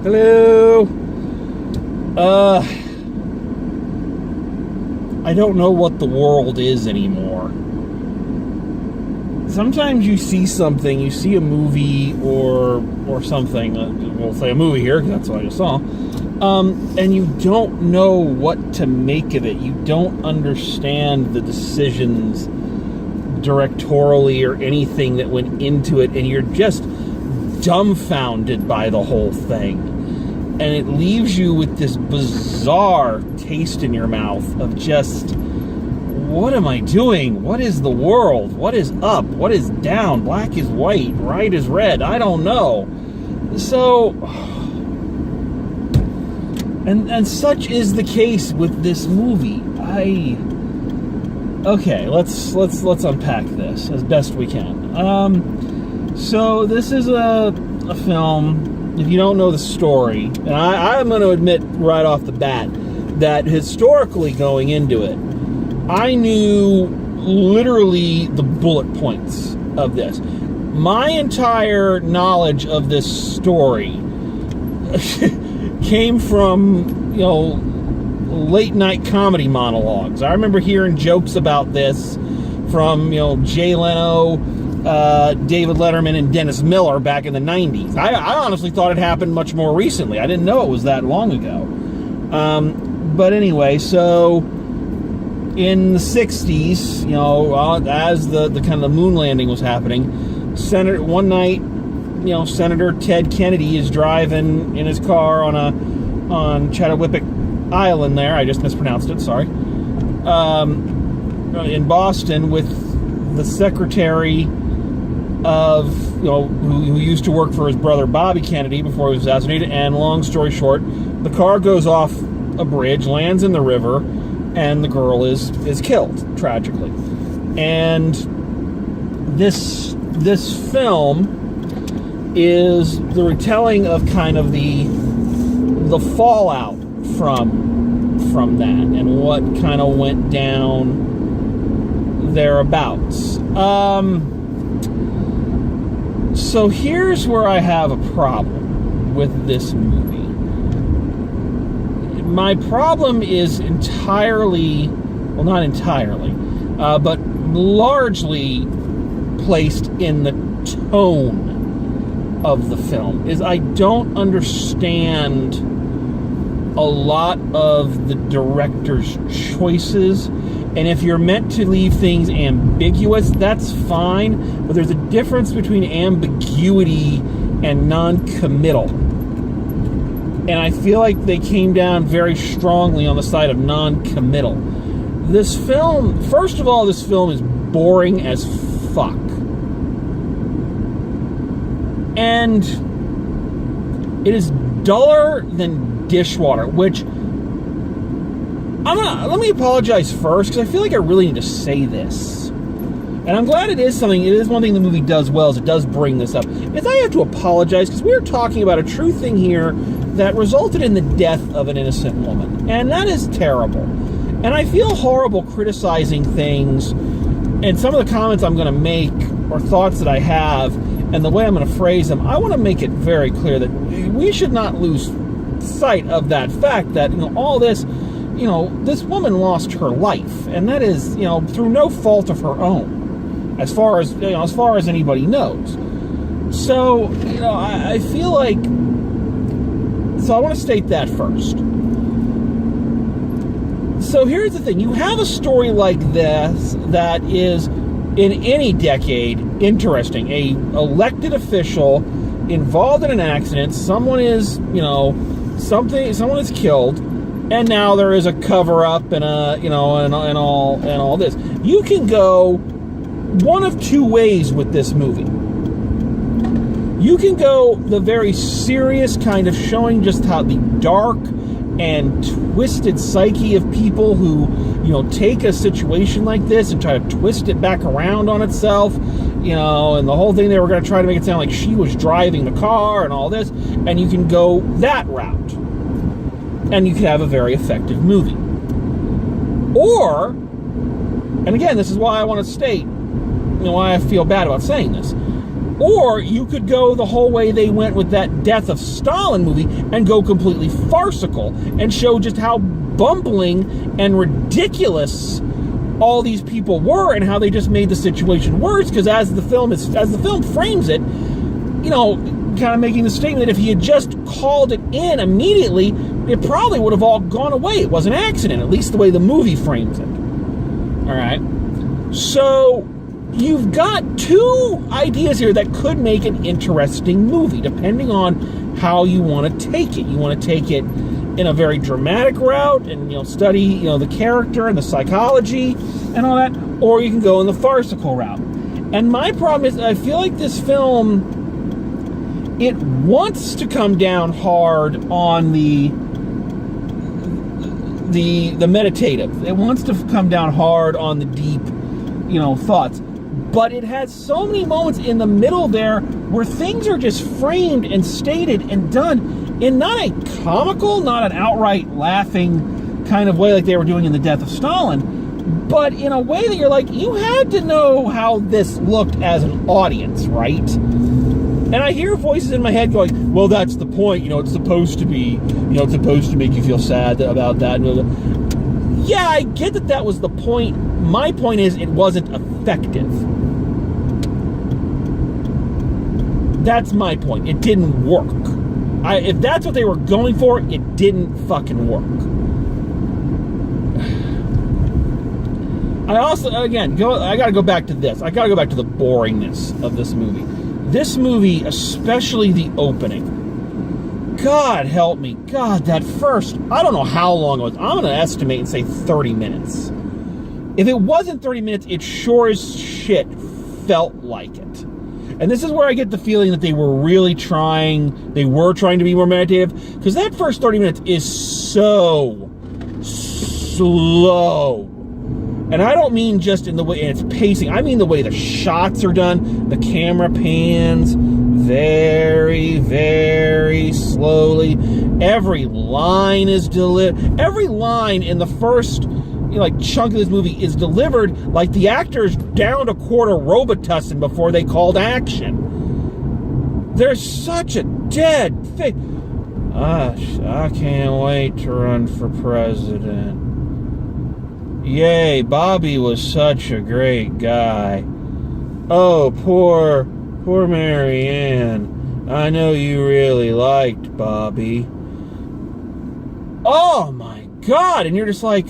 Hello. I don't know what the world is anymore. Sometimes you see something, you see a movie or something, we'll say a movie here, because that's what I just saw, and you don't know what to make of it. You don't understand the decisions directorially or anything that went into it, and you're just dumbfounded by the whole thing. And it leaves you with this bizarre taste in your mouth of just, what am I doing? What is the world? What is up? What is down? Black is white, right is red. I don't know. So, and such is the case with this movie. Okay, let's unpack this as best we can. So this is a film. If you don't know the story, and I'm going to admit right off the bat that historically going into it, I knew literally the bullet points of this. My entire knowledge of this story came from, late night comedy monologues. I remember hearing jokes about this from, Jay Leno, David Letterman, and Dennis Miller back in the 90s. I honestly thought it happened much more recently. I didn't know it was that long ago. But anyway, so in the 60s, as the kind of moon landing was happening, one night, Senator Ted Kennedy is driving in his car on Chappaquiddick Island there. I just mispronounced it, sorry. In Boston with the secretary of, who used to work for his brother Bobby Kennedy before he was assassinated, and long story short, the car goes off a bridge, lands in the river, and the girl is killed, tragically. And this film is the retelling of kind of the fallout from that, and what kind of went down thereabouts. So here's where I have a problem with this movie. My problem is entirely, well, not entirely, but largely placed in the tone of the film. Is I don't understand a lot of the director's choices. And if you're meant to leave things ambiguous, that's fine. But there's a difference between ambiguity and non-committal. And I feel like they came down very strongly on the side of non-committal. This film, first of all, this film is boring as fuck. And it is duller than dishwater, which let me apologize first, because I feel like I really need to say this. And I'm glad it is one thing the movie does well, is it does bring this up. Is I have to apologize, because we're talking about a true thing here that resulted in the death of an innocent woman. And that is terrible. And I feel horrible criticizing things, and some of the comments I'm going to make, or thoughts that I have, and the way I'm going to phrase them, I want to make it very clear that we should not lose sight of that fact that, all this, this woman lost her life, and that is, through no fault of her own, as far as anybody knows. So, I feel like, so I want to state that first. So here's the thing, you have a story like this that is, in any decade, interesting. A elected official involved in an accident, someone is, someone is killed, and now there is a cover-up and and all this. You can go one of two ways with this movie. You can go the very serious kind of showing just how the dark and twisted psyche of people who, take a situation like this and try to twist it back around on itself, and the whole thing, they were going to try to make it sound like she was driving the car and all this, and you can go that route. And you could have a very effective movie. Or, and again, this is why I want to state, why I feel bad about saying this. Or you could go the whole way they went with that Death of Stalin movie and go completely farcical and show just how bumbling and ridiculous all these people were and how they just made the situation worse, because as the film frames it, you know, kind of making the statement that if he had just called it in immediately, it probably would have all gone away. It was an accident, at least the way the movie frames it. All right. So you've got two ideas here that could make an interesting movie, depending on how you want to take it. You want to take it in a very dramatic route and, you know, study, you know, the character and the psychology and all that, or you can go in the farcical route. And my problem is, I feel like this film, it wants to come down hard on the meditative. It wants to come down hard on the deep, you know, thoughts. But it has so many moments in the middle there where things are just framed and stated and done in not a comical, not an outright laughing kind of way like they were doing in The Death of Stalin, but in a way that you're like, you had to know how this looked as an audience, right? And I hear voices in my head going, well, that's the point, you know, it's supposed to be, you know, it's supposed to make you feel sad about that. Yeah, I get that that was the point. My point is, it wasn't effective. That's my point. It didn't work. If that's what they were going for, it didn't fucking work. I also, again, I gotta go back to this. I gotta go back to the boringness of this movie. This movie, especially the opening, God help me. God, that first, I don't know how long it was. I'm going to estimate and say 30 minutes. If it wasn't 30 minutes, it sure as shit felt like it. And this is where I get the feeling that they were trying to be more meditative, because that first 30 minutes is so slow. And I don't mean just in the way it's pacing. I mean the way the shots are done. The camera pans very, very slowly. Every line is delivered. Every line in the first, you know, like chunk of this movie is delivered like the actors downed a quart of Robitussin before they called action. There's such a dead face. I can't wait to run for president. Yay, Bobby was such a great guy. Oh, poor Mary Ann. I know you really liked Bobby. Oh my God. And you're just like,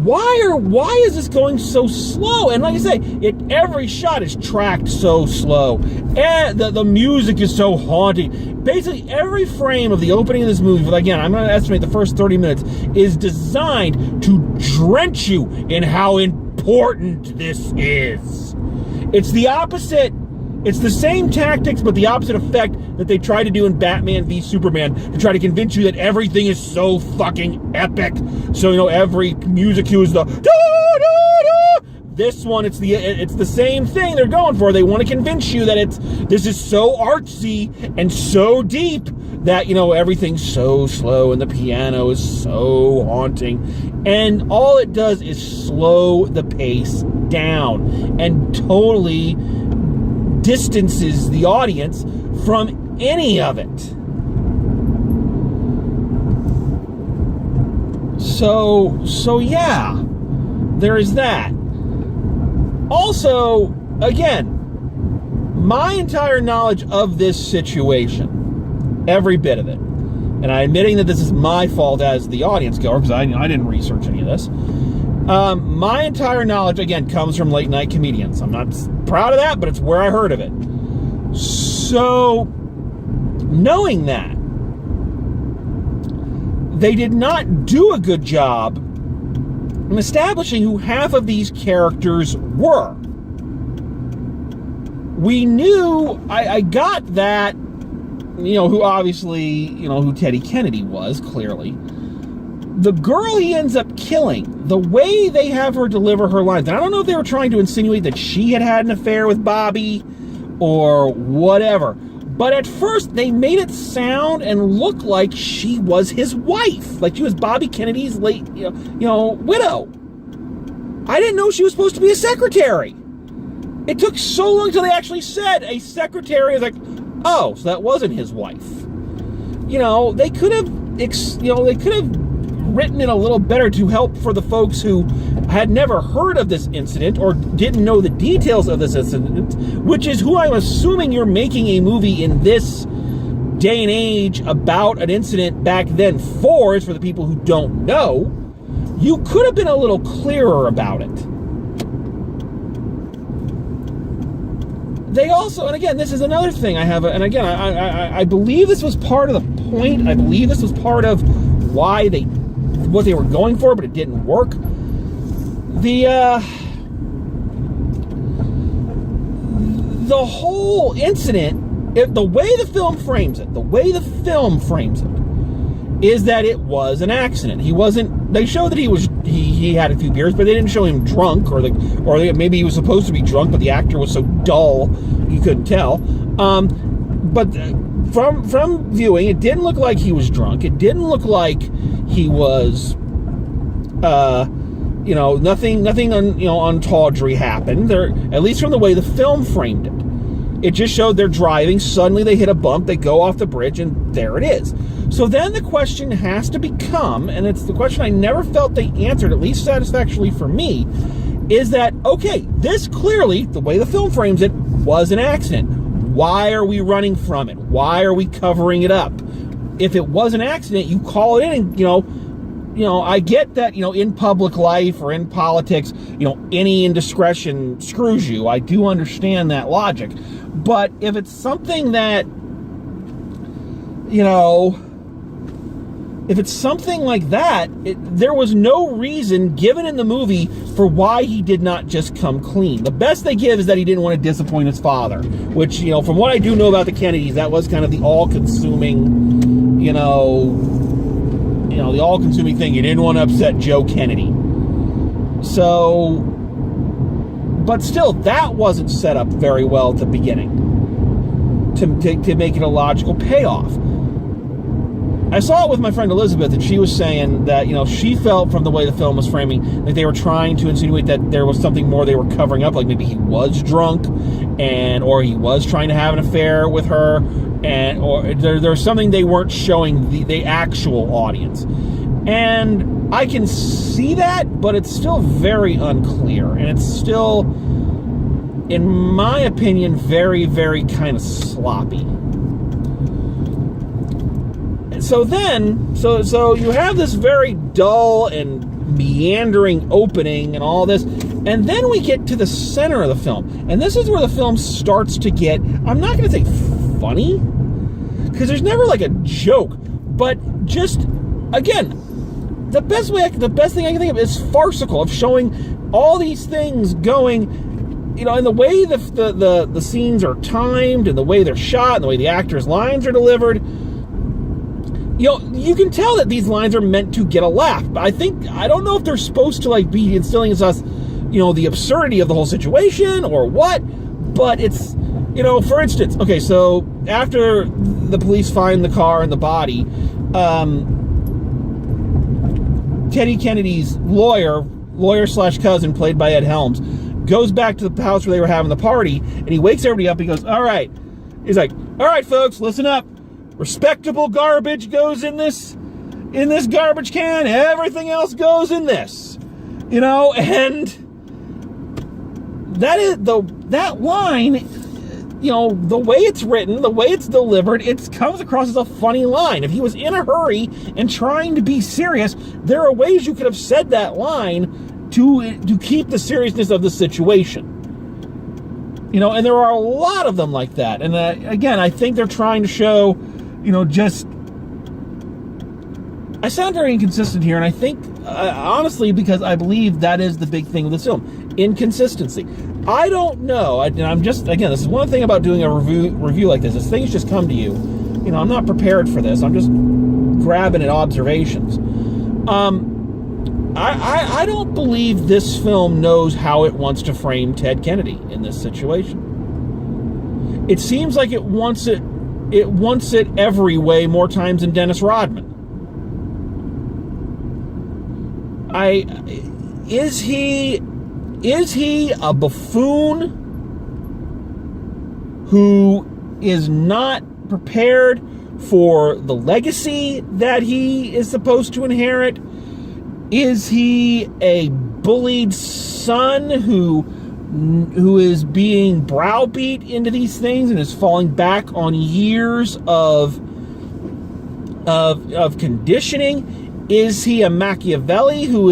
why is this going so slow? And like I say, every shot is tracked so slow. And the music is so haunting. Basically, every frame of the opening of this movie, but again, I'm going to estimate the first 30 minutes, is designed to drench you in how important this is. It's the opposite. It's the same tactics, but the opposite effect that they tried to do in Batman v Superman to try to convince you that everything is so fucking epic. So, you know, every music cue is the da-da-da. This one, it's the same thing they're going for. They want to convince you that this is so artsy and so deep that, you know, everything's so slow and the piano is so haunting. And all it does is slow the pace down and totally distances the audience from any of it. So yeah, there is that. Also, again, my entire knowledge of this situation, every bit of it, and I'm admitting that this is my fault as the audience goer, because I didn't research any of this. My entire knowledge, again, comes from late night comedians. I'm not proud of that, but it's where I heard of it. So, knowing that, they did not do a good job in establishing who half of these characters were. We knew, I got that, you know, who obviously, you know, who Teddy Kennedy was, clearly. The girl he ends up killing, the way they have her deliver her lines, and I don't know if they were trying to insinuate that she had an affair with Bobby or whatever, but at first they made it sound and look like she was his wife, like she was Bobby Kennedy's late, widow. I didn't know she was supposed to be a secretary. It took so long until they actually said a secretary is like, oh, so that wasn't his wife. They could have, written it a little better to help for the folks who had never heard of this incident or didn't know the details of this incident, which is who I'm assuming you're making a movie in this day and age about an incident back then for, is for the people who don't know. You could have been a little clearer about it. They also, and again, this is another thing I believe this was part of the point. I believe this was part of what they were going for, but it didn't work. The whole incident, the way the film frames it, is that it was an accident. They showed that he had a few beers, but they didn't show him drunk, or maybe he was supposed to be drunk, but the actor was so dull you couldn't tell. But from viewing, it didn't look like he was drunk. It didn't look like he was, nothing untawdry happened there, at least from the way the film framed it. It just showed they're driving, suddenly they hit a bump, they go off the bridge, and there it is. So then the question has to become, and it's the question I never felt they answered, at least satisfactorily for me, is that, okay, this clearly, the way the film frames it, was an accident. Why are we running from it? Why are we covering it up? If it was an accident, you call it in, and, I get that, in public life or in politics, any indiscretion screws you. I do understand that logic. But if it's something that, if it's something like that, there was no reason given in the movie for why he did not just come clean. The best they give is that he didn't want to disappoint his father, which, from what I do know about the Kennedys, that was kind of the all-consuming, the all-consuming thing. You didn't want to upset Joe Kennedy. So, but still, that wasn't set up very well at the beginning to make it a logical payoff. I saw it with my friend Elizabeth, and she was saying that, she felt from the way the film was framing that they were trying to insinuate that there was something more they were covering up, like maybe he was drunk, or he was trying to have an affair with her, or there's something they weren't showing the actual audience. And I can see that, but it's still very unclear, and it's still, in my opinion, very, very kind of sloppy. So you have this very dull and meandering opening and all this, and then we get to the center of the film, and this is where the film starts to get, I'm not going to say funny, because there's never like a joke, but just, again, the best thing I can think of is farcical, of showing all these things going, and the way the scenes are timed, and the way they're shot, and the way the actors' lines are delivered. You can tell that these lines are meant to get a laugh. But I don't know if they're supposed to be instilling in us, the absurdity of the whole situation or what. But it's, for instance, okay, so after the police find the car and the body, Teddy Kennedy's lawyer/cousin, played by Ed Helms, goes back to the house where they were having the party, and he wakes everybody up. He goes, all right. He's like, all right, folks, listen up. Respectable garbage goes in this garbage can. Everything else goes in this, and that line, the way it's written, the way it's delivered, it comes across as a funny line. If he was in a hurry and trying to be serious, there are ways you could have said that line to keep the seriousness of the situation. And there are a lot of them like that. And again, I think they're trying to show, I sound very inconsistent here, and I think, honestly, because I believe that is the big thing with this film, inconsistency. I don't know, and I'm just, again, this is one thing about doing a review like this, is things just come to you. I'm not prepared for this. I'm just grabbing at observations. I don't believe this film knows how it wants to frame Ted Kennedy in this situation. It seems like it wants it every way more times than Dennis Rodman. Is he a buffoon? who is not prepared for the legacy that he is supposed to inherit? Is he a bullied son who is being browbeat into these things and is falling back on years of conditioning? Is he a Machiavelli who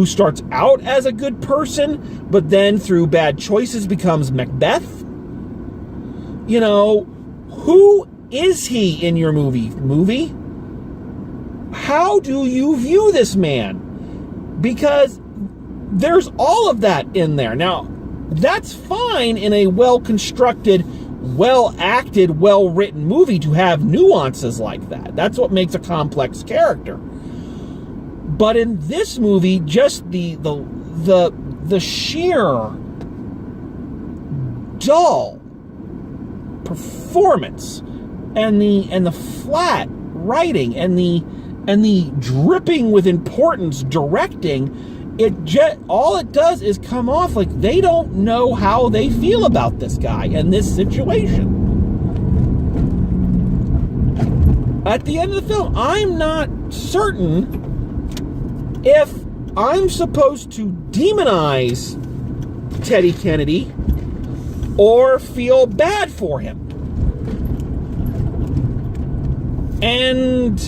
starts out as a good person, but then through bad choices becomes Macbeth? You know, who is he in your movie? How do you view this man? Because there's all of that in there. Now, that's fine in a well-constructed, well-acted, well-written movie to have nuances like that. That's what makes a complex character. But in this movie, just the sheer dull performance and the flat writing and the dripping with importance directing, all it does is come off like they don't know how they feel about this guy and this situation. At the end of the film, I'm not certain if I'm supposed to demonize Teddy Kennedy or feel bad for him. And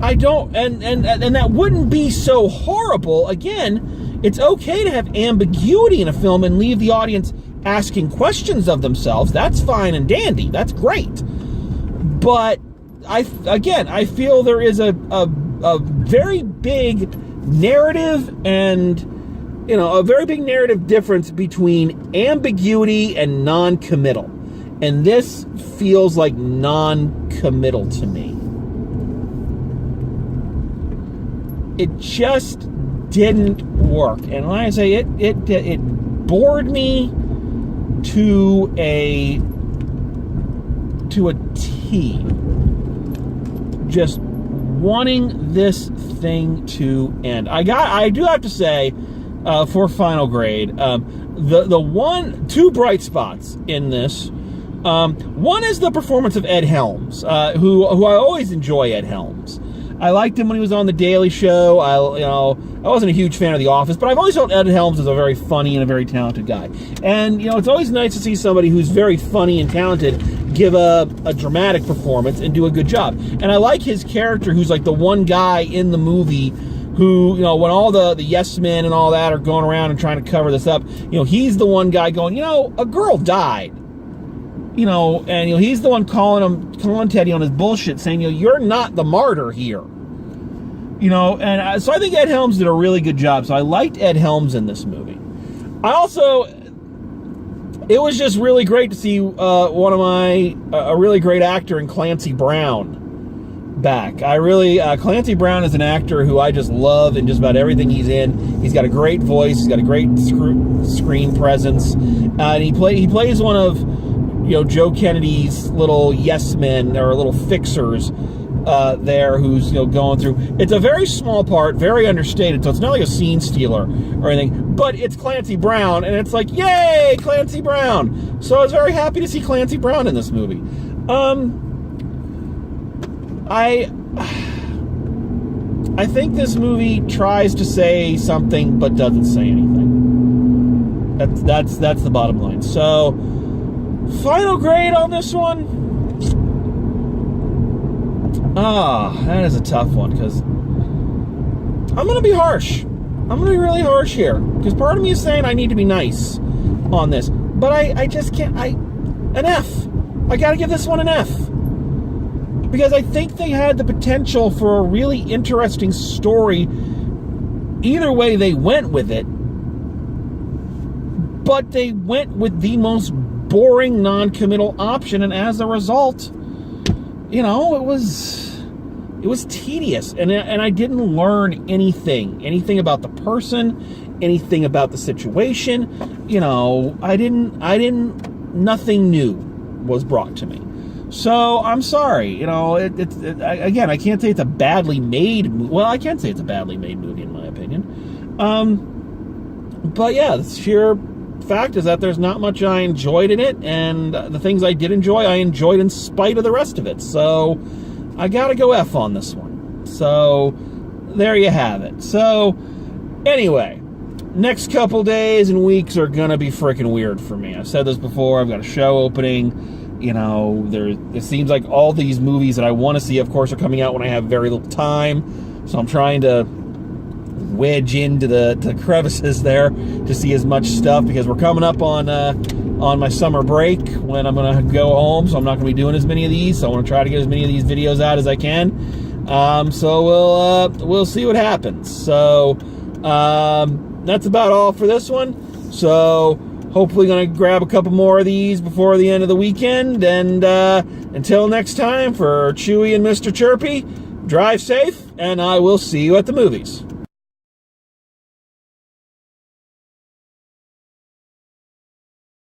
I don't, and that wouldn't be so horrible. Again, it's okay to have ambiguity in a film and leave the audience asking questions of themselves. That's fine and dandy. That's great. But I feel there is a very big narrative and, a very big narrative difference between ambiguity and non-committal. And this feels like non-committal to me. It just didn't work. And when I say it bored me to a T. Just wanting this thing to end. I do have to say, for final grade, two bright spots in this. One is the performance of Ed Helms, who I always enjoy Ed Helms. I liked him when he was on The Daily Show. I wasn't a huge fan of The Office, but I've always felt Ed Helms is a very funny and a very talented guy. And, it's always nice to see somebody who's very funny and talented give a dramatic performance and do a good job. And I like his character who's like the one guy in the movie who, when all the yes men and all that are going around and trying to cover this up, he's the one guy going, a girl died. And he's the one calling Teddy on his bullshit, saying, you're not the martyr here. And so I think Ed Helms did a really good job. So I liked Ed Helms in this movie. It was just really great to see a really great actor in Clancy Brown back. Clancy Brown is an actor who I just love in just about everything he's in. He's got a great voice. He's got a great screen presence. And he plays one of, Joe Kennedy's little yes men or little fixers there who's going through. It's a very small part, very understated, so it's not like a scene stealer or anything, but it's Clancy Brown, and it's like, yay, Clancy Brown. So I was very happy to see Clancy Brown in this movie. I think this movie tries to say something but doesn't say anything. That's the bottom line. So final grade on this one. That is a tough one, because I'm going to be harsh. I'm going to be really harsh here, because part of me is saying I need to be nice on this, but I just can't. An F. I got to give this one an F, because I think they had the potential for a really interesting story either way they went with it, but they went with the most boring non-committal option, and as a result, it was tedious, and I didn't learn anything about the person, anything about the situation. Nothing new was brought to me. So I'm sorry. Again, I can't say it's a badly made movie. Well, I can say it's a badly made movie in my opinion. But yeah, the sheer fact is that there's not much I enjoyed in it, and the things I did enjoy, I enjoyed in spite of the rest of it. So I gotta go F on this one. So there you have it. So anyway, next couple days and weeks are gonna be freaking weird for me. I've said this before. I've got a show opening. You know, it seems like all these movies that I want to see, of course, are coming out when I have very little time. So I'm trying to wedge into the crevices there to see as much stuff, because we're coming up on my summer break when I'm going to go home. So I'm not going to be doing as many of these. So I want to try to get as many of these videos out as I can. So we'll see what happens. So that's about all for this one. So hopefully going to grab a couple more of these before the end of the weekend. And until next time, for Chewy and Mr. Chirpy, drive safe, and I will see you at the movies.